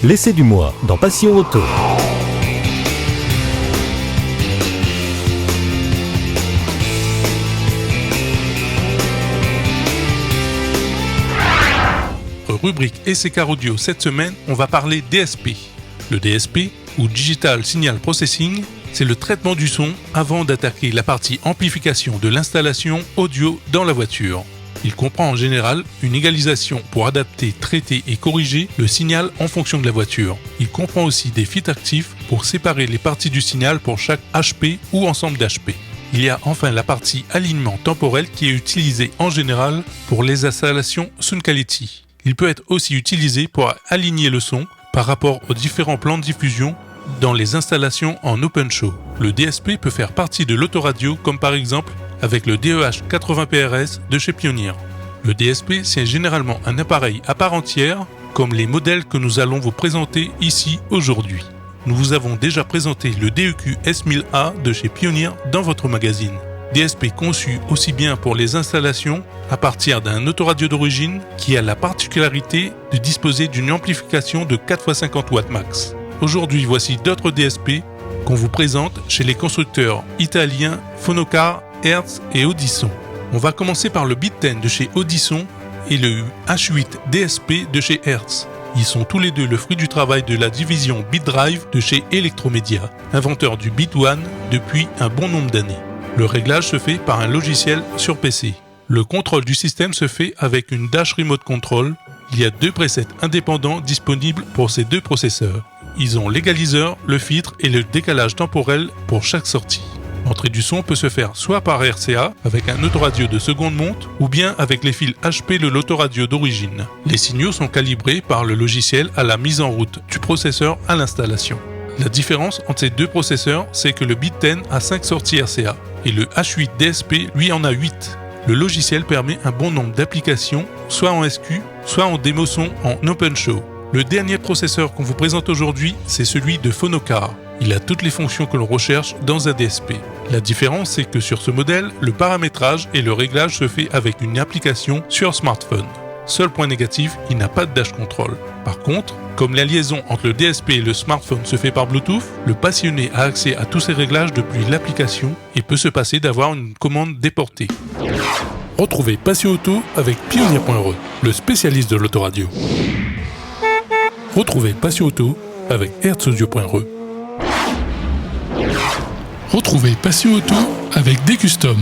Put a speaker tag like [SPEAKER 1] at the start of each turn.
[SPEAKER 1] L'essai du mois dans Passion Auto.
[SPEAKER 2] Rubrique essai car audio, cette semaine, on va parler DSP. Le DSP, ou Digital Signal Processing, c'est le traitement du son avant d'attaquer la partie amplification de l'installation audio dans la voiture. Il comprend en général une égalisation pour adapter, traiter et corriger le signal en fonction de la voiture. Il comprend aussi des filtres actifs pour séparer les parties du signal pour chaque HP ou ensemble d'HP. Il y a enfin la partie alignement temporel qui est utilisée en général pour les installations Sound Quality. Il peut être aussi utilisé pour aligner le son par rapport aux différents plans de diffusion dans les installations en open show. Le DSP peut faire partie de l'autoradio comme par exemple avec le DEH 80 PRS de chez Pioneer. Le DSP, c'est généralement un appareil à part entière comme les modèles que nous allons vous présenter ici aujourd'hui. Nous vous avons déjà présenté le DEQ S1000A de chez Pioneer dans votre magazine. DSP conçu aussi bien pour les installations à partir d'un autoradio d'origine qui a la particularité de disposer d'une amplification de 4x50 watts max. Aujourd'hui, voici d'autres DSP qu'on vous présente chez les constructeurs italiens Fonocar, Hertz et Audison. On va commencer par le BitTen de chez Audison et le H8 DSP de chez Hertz. Ils sont tous les deux le fruit du travail de la division BitDrive de chez Electromedia, inventeur du BitOne depuis un bon nombre d'années. Le réglage se fait par un logiciel sur PC. Le contrôle du système se fait avec une Dash Remote Control. Il y a 2 presets indépendants disponibles pour ces 2 processeurs. Ils ont l'égaliseur, le filtre et le décalage temporel pour chaque sortie. L'entrée du son peut se faire soit par RCA avec un autoradio de seconde monte ou bien avec les fils HP de l'autoradio d'origine. Les signaux sont calibrés par le logiciel à la mise en route du processeur à l'installation. La différence entre ces 2 processeurs, c'est que le BitTen a 5 sorties RCA et le H8 DSP lui en a 8. Le logiciel permet un bon nombre d'applications, soit en SQ, soit en démo son en open show. Le dernier processeur qu'on vous présente aujourd'hui, c'est celui de Fonocar. Il a toutes les fonctions que l'on recherche dans un DSP. La différence, c'est que sur ce modèle, le paramétrage et le réglage se fait avec une application sur smartphone. Seul point négatif, il n'a pas de dash control. Par contre, comme la liaison entre le DSP et le smartphone se fait par Bluetooth, le passionné a accès à tous ces réglages depuis l'application et peut se passer d'avoir une commande déportée. Retrouvez Passion Auto avec Pioneer.re, le spécialiste de l'autoradio. Retrouvez Passion Auto avec Hertzaudio.re. Retrouvez Passion Auto avec Decustom.